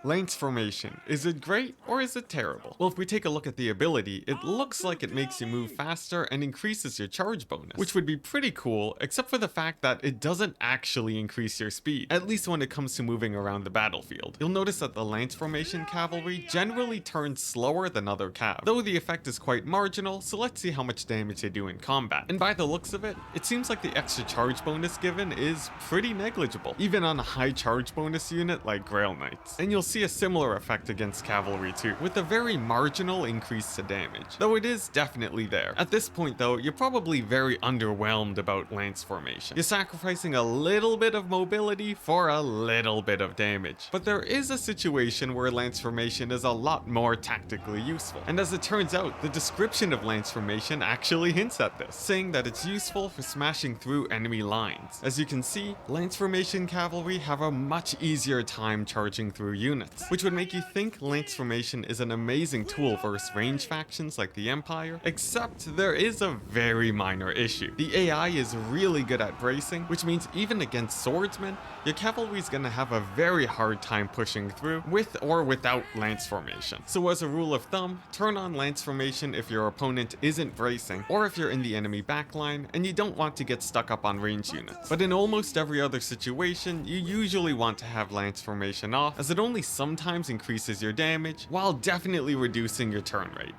Lance formation. Is it great or is it terrible? Well, if we take a look at the ability, it looks like it makes you move faster and increases your charge bonus, which would be pretty cool, except for the fact that it doesn't actually increase your speed, at least when it comes to moving around the battlefield. You'll notice that the Lance formation cavalry generally turns slower than other cav, though the effect is quite marginal, so let's see how much damage they do in combat. And by the looks of it, it seems like the extra charge bonus given is pretty negligible, even on a high charge bonus unit like Grail Knights. And you'll see a similar effect against cavalry too, with a very marginal increase to damage, though it is definitely there. At this point though, you're probably very underwhelmed about Lance formation. You're sacrificing a little bit of mobility for a little bit of damage. But there is a situation where Lance formation is a lot more tactically useful, and as it turns out, the description of Lance formation actually hints at this, saying that it's useful for smashing through enemy lines. As you can see, Lance formation cavalry have a much easier time charging through units, which would make you think Lance formation is an amazing tool versus range factions like the Empire, except there is a very minor issue. The AI is really good at bracing, which means even against swordsmen, your cavalry is gonna have a very hard time pushing through with or without Lance formation. So as a rule of thumb, turn on Lance formation if your opponent isn't bracing, or if you're in the enemy backline and you don't want to get stuck up on range units. But in almost every other situation, you usually want to have Lance formation off, as it only sometimes increases your damage, while definitely reducing your turn rate.